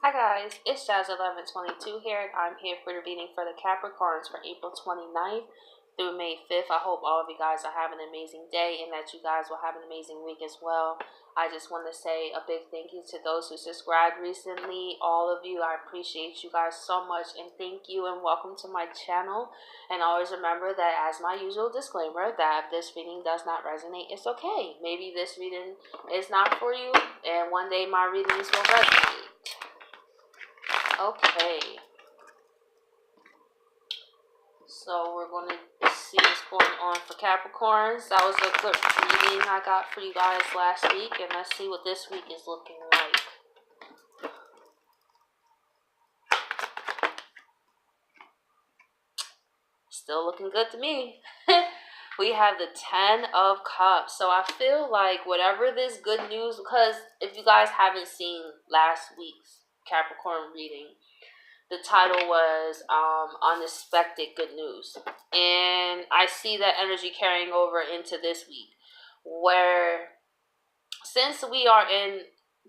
Hi guys, it's Jazz1122 here, and I'm here for the reading for the Capricorns for April 29th through May 5th. I hope all of you guys are having an amazing day and that you guys will have an amazing week as well. I just want to say a big thank you to those who subscribed recently. All of you, I appreciate you guys so much, and thank you and welcome to my channel. And always remember that, as my usual disclaimer, that if this reading does not resonate, it's okay. Maybe this reading is not for you, and one day my readings will resonate. Okay, so we're going to see what's going on for Capricorns. That was a good reading I got for you guys last week, and let's see what this week is looking like. Still looking good to me. We have the 10 of Cups. So I feel like whatever this good news, because if you guys haven't seen last week's Capricorn reading, the title was Unexpected Good News. And I see that energy carrying over into this week, where since we are in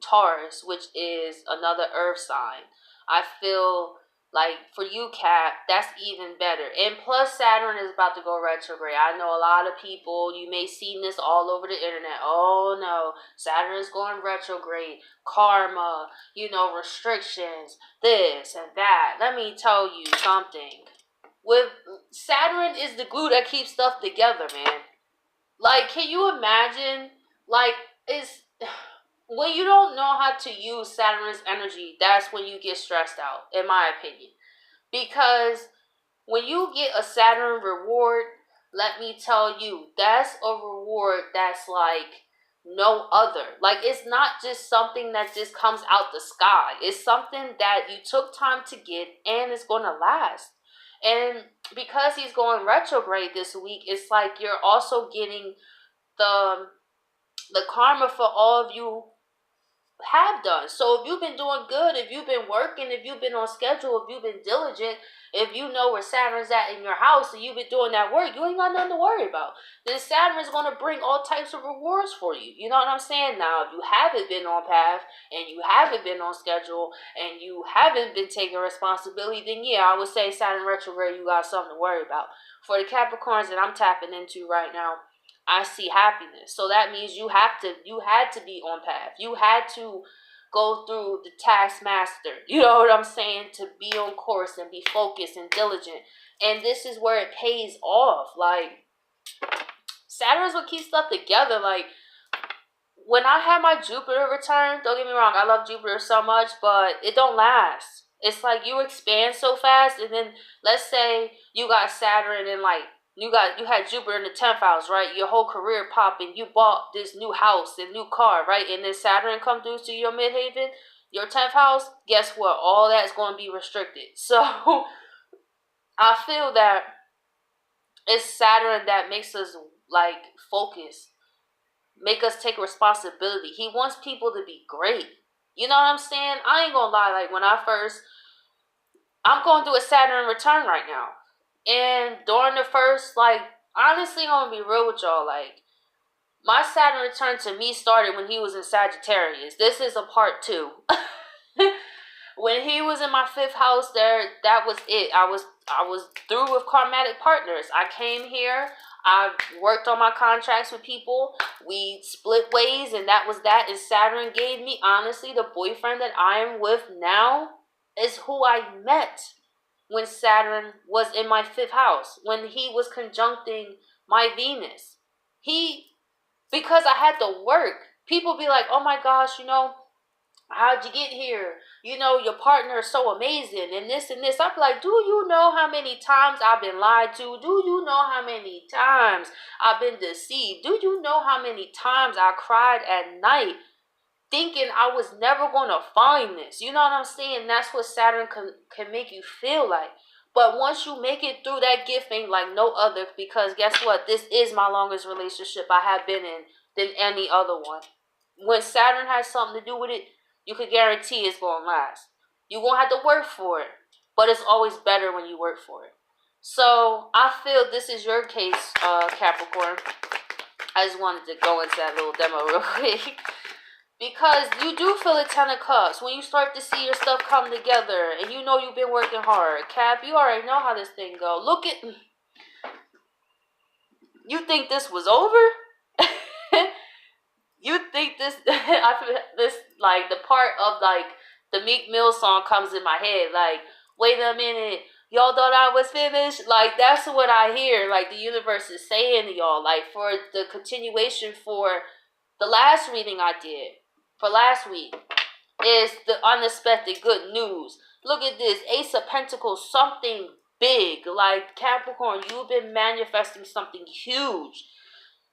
Taurus, which is another earth sign, I feel like for you, Cap, that's even better. And plus, Saturn is about to go retrograde. I know a lot of people, you may see this all over the internet. Oh no, Saturn is going retrograde. Karma, restrictions, this and that. Let me tell you something. With Saturn is the glue that keeps stuff together, man. Like, can you imagine? Like, it's when you don't know how to use Saturn's energy, that's when you get stressed out, in my opinion. Because when you get a Saturn reward, let me tell you, that's a reward that's like no other. Like, it's not just something that just comes out the sky. It's something that you took time to get, and it's going to last. And because he's going retrograde this week, it's like you're also getting the karma for all of you have done. So if you've been doing good, if you've been working, if you've been on schedule, if you've been diligent, if you know where Saturn's at in your house and you've been doing that work, you ain't got nothing to worry about. Then Saturn is going to bring all types of rewards for you. You know what I'm saying? Now, if you haven't been on path and you haven't been on schedule and you haven't been taking responsibility, then yeah, I would say Saturn retrograde, you got something to worry about. For the Capricorns that I'm tapping into right now, I see happiness. So that means you had to be on path. You had to go through the taskmaster. You know what I'm saying? To be on course and be focused and diligent. And this is where it pays off. Like, Saturn's what keeps stuff together. Like, when I had my Jupiter return, don't get me wrong, I love Jupiter so much, but it don't last. It's like you expand so fast, and then let's say you got Saturn and like you had Jupiter in the 10th house, right? Your whole career popping. You bought this new house and new car, right? And then Saturn come through to your midhaven, your 10th house. Guess what? All that's going to be restricted. So I feel that it's Saturn that makes us like focus, make us take responsibility. He wants people to be great. You know what I'm saying? I ain't gonna lie. Like, when I'm going through a Saturn return right now. And during the first, like, honestly, I'm gonna be real with y'all. Like, my Saturn return to me started when he was in Sagittarius. This is a part 2. When he was in my 5th house, that was it. I was through with karmatic partners. I came here. I worked on my contracts with people. We split ways, and that was that. And Saturn gave me, honestly, the boyfriend that I am with now is who I met when Saturn was in my 5th house, when he was conjuncting my Venus. Because I had to work. People be like, oh my gosh, how'd you get here? Your partner is so amazing and this and this. I'd be like, do you know how many times I've been lied to? Do you know how many times I've been deceived? Do you know how many times I cried at night thinking I was never going to find this? You know what I'm saying? That's what Saturn can make you feel like. But once you make it through that gifting like no other, because guess what? This is my longest relationship I have been in than any other one. When Saturn has something to do with it, you can guarantee it's going to last. You're going to have to work for it, but it's always better when you work for it. So I feel this is your case, Capricorn. I just wanted to go into that little demo real quick. Because you do feel a 10 of cups when you start to see your stuff come together and you know you've been working hard. Cap, you already know how this thing go. Look at... You think this was over? You think this... I feel this, like, the part of, like, the Meek Mill song comes in my head. Like, wait a minute. Y'all thought I was finished? Like, that's what I hear. Like, the universe is saying to y'all. Like, for the continuation for the last reading I did. For last week. Is the unexpected good news. Look at this. Ace of Pentacles. Something big. Like, Capricorn, you've been manifesting something huge.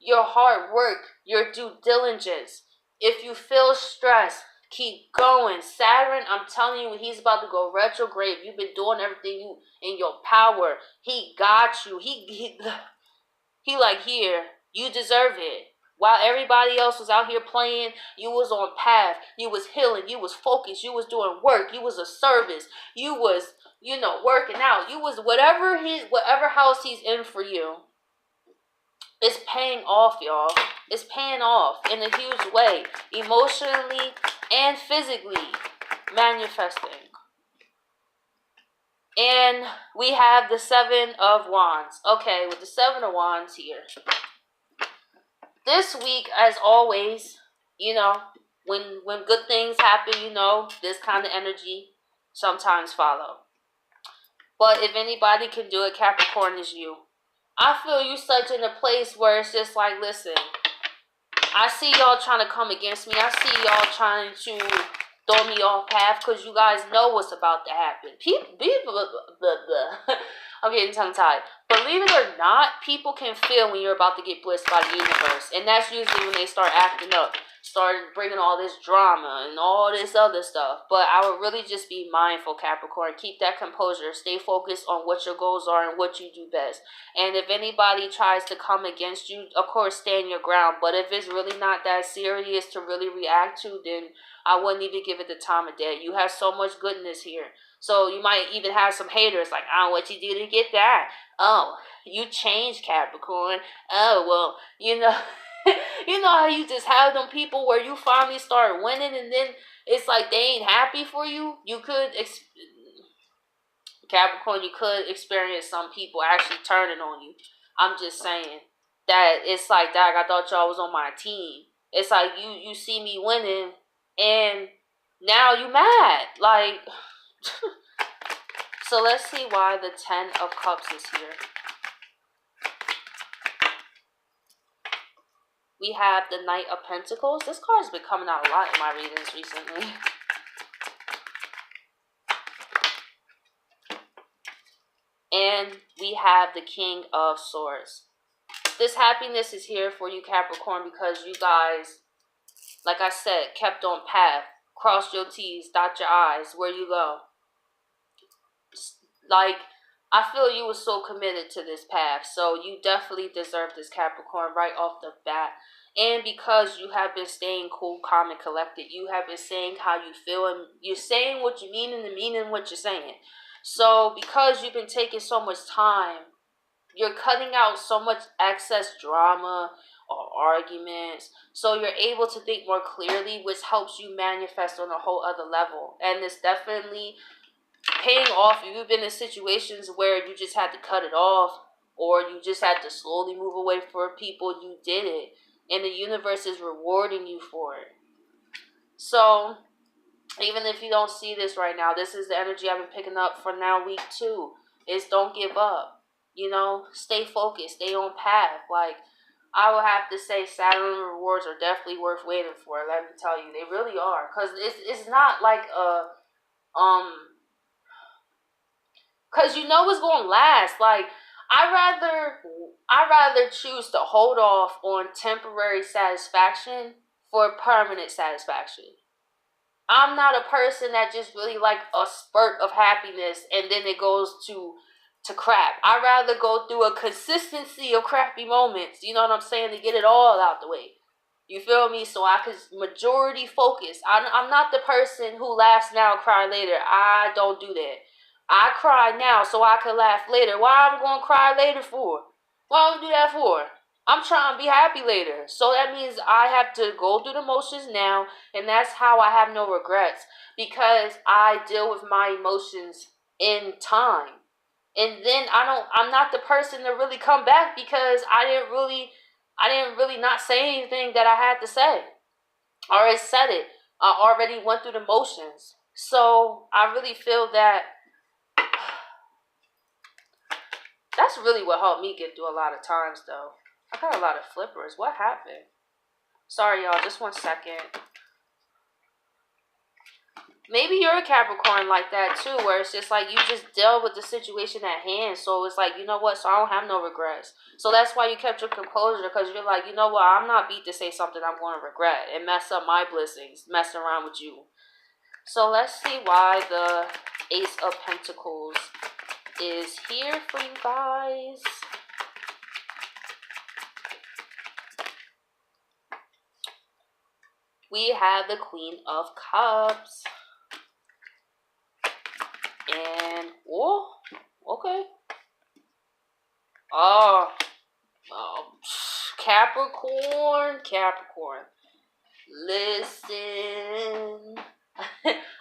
Your hard work, your due diligence. If you feel stressed, keep going. Saturn, I'm telling you, he's about to go retrograde. You've been doing everything you in your power. He got you. He like, here, you deserve it. While everybody else was out here playing, you was on path. You was healing. You was focused. You was doing work. You was a service. You was, working out. You was whatever house he's in for you. It's paying off, y'all. It's paying off in a huge way. Emotionally and physically manifesting. And we have the 7 of Wands. Okay, with the 7 of Wands here. This week, as always, when good things happen, this kind of energy sometimes follow. But if anybody can do it, Capricorn is you. I feel you such in a place where it's just like, listen, I see y'all trying to come against me. I see y'all trying to throw me off path because you guys know what's about to happen. I'm getting tongue-tied. Believe it or not, people can feel when you're about to get blissed by the universe. And that's usually when they start acting up. Start bringing all this drama and all this other stuff. But I would really just be mindful, Capricorn. Keep that composure. Stay focused on what your goals are and what you do best. And if anybody tries to come against you, of course, stand your ground. But if it's really not that serious to really react to, then I wouldn't even give it the time of day. You have so much goodness here. So you might even have some haters like, oh, what you do to get that? Oh, you changed, Capricorn. Oh, well, you know how you just have them people where you finally start winning and then it's like they ain't happy for you? Capricorn, you could experience some people actually turning on you. I'm just saying that it's like, dog, I thought y'all was on my team. It's like you see me winning and now you mad. Like... So let's see why the 10 of Cups is here. We have the Knight of Pentacles. This card's been coming out a lot in my readings recently. And we have the King of Swords. This happiness is here for you, Capricorn, because you guys, like I said, kept on path. Cross your T's, dot your I's, where you go. Like, I feel you were so committed to this path. So you definitely deserve this, Capricorn, right off the bat. And because you have been staying cool, calm, and collected, you have been saying how you feel. And you're saying what you mean and meaning what you're saying. So because you've been taking so much time, you're cutting out so much excess drama or arguments. So you're able to think more clearly, which helps you manifest on a whole other level. And it's definitely... paying off. If you've been in situations where you just had to cut it off or you just had to slowly move away from people, you did it. And the universe is rewarding you for it. So, even if you don't see this right now, this is the energy I've been picking up for now week 2. Is don't give up. Stay focused. Stay on path. Like, I would have to say Saturn rewards are definitely worth waiting for. Let me tell you. They really are. Because it's not like a... Because it's going to last. Like, I rather choose to hold off on temporary satisfaction for permanent satisfaction. I'm not a person that just really like a spurt of happiness and then it goes to crap. I'd rather go through a consistency of crappy moments, you know what I'm saying, to get it all out the way. You feel me? So I could majority focus. I'm not the person who laughs now, cry later. I don't do that. I cry now so I can laugh later. Why I'm going to cry later for? What I'm going to do that for? I'm trying to be happy later. So that means I have to go through the motions now, and that's how I have no regrets, because I deal with my emotions in time. And then I'm not the person to really come back, because I didn't really not say anything that I had to say. I already said it. I already went through the motions. So I really feel that that's really what helped me get through a lot of times, though. I got a lot of flippers. What happened? Sorry, y'all. Just 1 second. Maybe you're a Capricorn like that, too, where it's just like you just deal with the situation at hand. So it's like, you know what? So I don't have no regrets. So that's why you kept your composure, because you're like, you know what? I'm not beat to say something I'm going to regret and mess up my blessings, messing around with you. So let's see why the Ace of Pentacles is here for you guys. We have the Queen of Cups. And, oh, okay. Oh, Capricorn. Listen.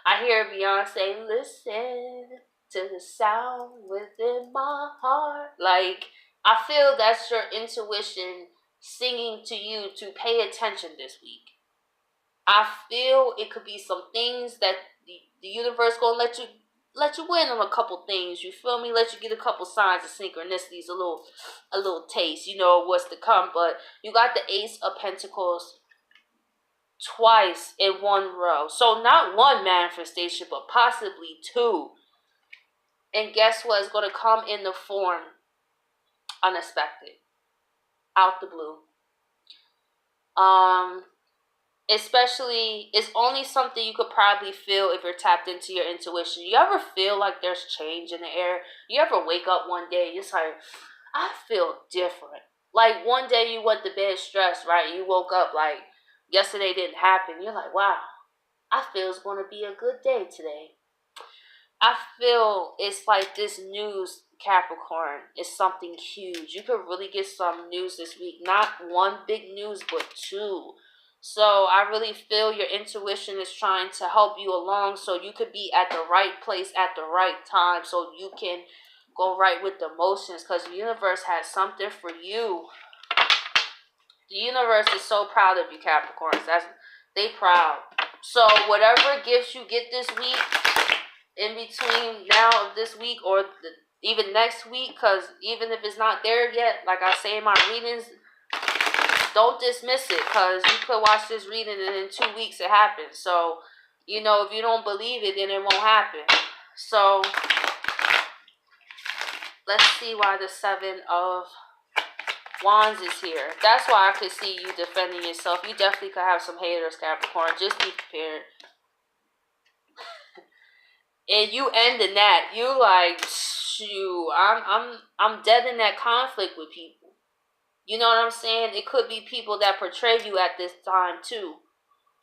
I hear Beyonce, listen to the sound within my heart. Like, I feel that's your intuition singing to you to pay attention this week. I feel it could be some things that the universe gonna let you win on a couple things. You feel me? Let you get a couple signs of synchronicities, a little taste, you know what's to come. But you got the Ace of Pentacles twice in one row. So not one manifestation, but possibly two. And guess what? It's gonna come in the form unexpected. Out the blue. Especially, it's only something you could probably feel if you're tapped into your intuition. You ever feel like there's change in the air? You ever wake up one day, it's like, I feel different. Like one day you went to bed stressed, right? You woke up like yesterday didn't happen. You're like, wow, I feel it's going to be a good day today. I feel it's like this news, Capricorn, is something huge. You could really get some news this week. Not one big news, but two. So I really feel your intuition is trying to help you along, so you could be at the right place at the right time, so you can go right with the motions, because the universe has something for you. The universe is so proud of you, Capricorns. They proud. So whatever gifts you get this week, in between now of this week or even next week, because even if it's not there yet, like I say in my readings, don't dismiss it, because you could watch this reading and in 2 weeks it happens. So, you know, if you don't believe it, then it won't happen. So, let's see why the Seven of Wands is here. That's why I could see you defending yourself. You definitely could have some haters, Capricorn. Just be prepared. And you ending that. You like, shoot, I'm dead in that conflict with people. You know what I'm saying? It could be people that portray you at this time too.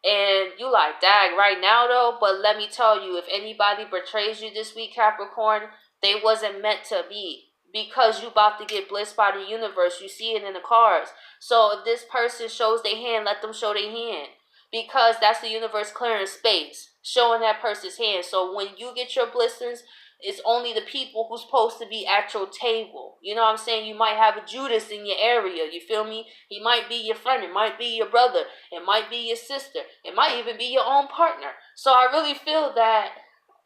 And you like, dag, right now though, but let me tell you, if anybody betrays you this week, Capricorn, they wasn't meant to be. Because you about to get blessed by the universe. You see it in the cards. So if this person shows their hand, let them show their hand. Because that's the universe clearing space, showing that person's hand. So when you get your blessings, it's only the people who's supposed to be at your table. You know what I'm saying? You might have a Judas in your area. You feel me? He might be your friend. It might be your brother. It might be your sister. It might even be your own partner. So I really feel that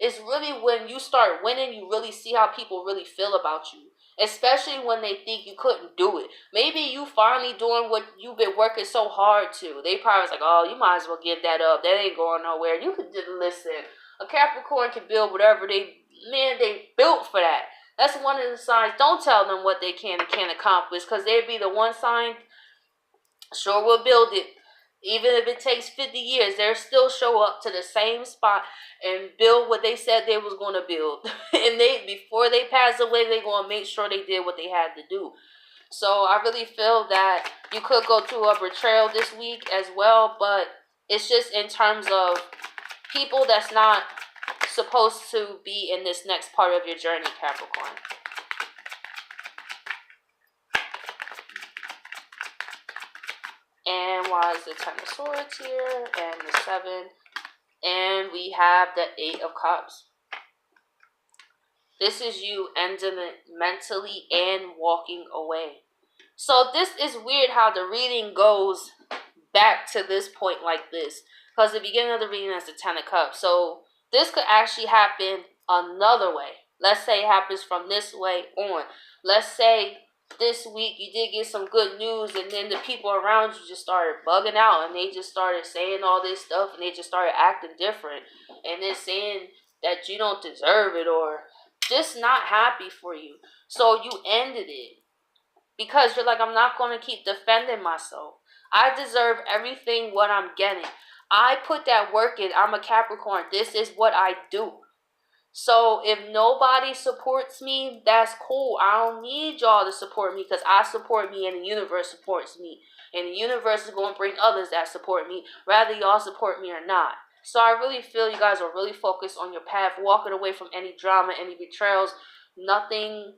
it's really when you start winning, you really see how people really feel about you. Especially when they think you couldn't do it. Maybe you finally doing what you've been working so hard to. They probably was like, oh, you might as well give that up. That ain't going nowhere. You could just listen. A Capricorn can build whatever they built for that. That's one of the signs. Don't tell them what they can and can't accomplish, because they'd be the one sign, sure will build it. Even if it takes 50 years, they'll still show up to the same spot and build what they said they was going to build. And before they pass away, they're going to make sure they did what they had to do. So I really feel that you could go through a betrayal this week as well, but it's just in terms of people that's not supposed to be in this next part of your journey, Capricorn. Time-wise, the 10 of Swords here, and the 7. And we have the 8 of Cups. This is you ending it mentally and walking away. So this is weird how the reading goes back to this point like this. Because the beginning of the reading is the 10 of Cups. So this could actually happen another way. Let's say it happens from this way on. Let's say this week you did get some good news, and then the people around you just started bugging out, and they just started saying all this stuff, and they just started acting different, and then saying that you don't deserve it, or just not happy for you. So you ended it because you're like, I'm not going to keep defending myself. I deserve everything what I'm getting. I put that work in. I'm a Capricorn. This is what I do. So if nobody supports me, that's cool. I don't need y'all to support me because I support me and the universe supports me. And the universe is going to bring others that support me, whether y'all support me or not. So I really feel you guys are really focused on your path, walking away from any drama, any betrayals, nothing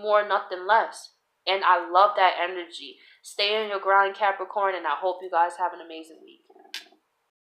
more, nothing less. And I love that energy. Stay in your grind, Capricorn, and I hope you guys have an amazing week.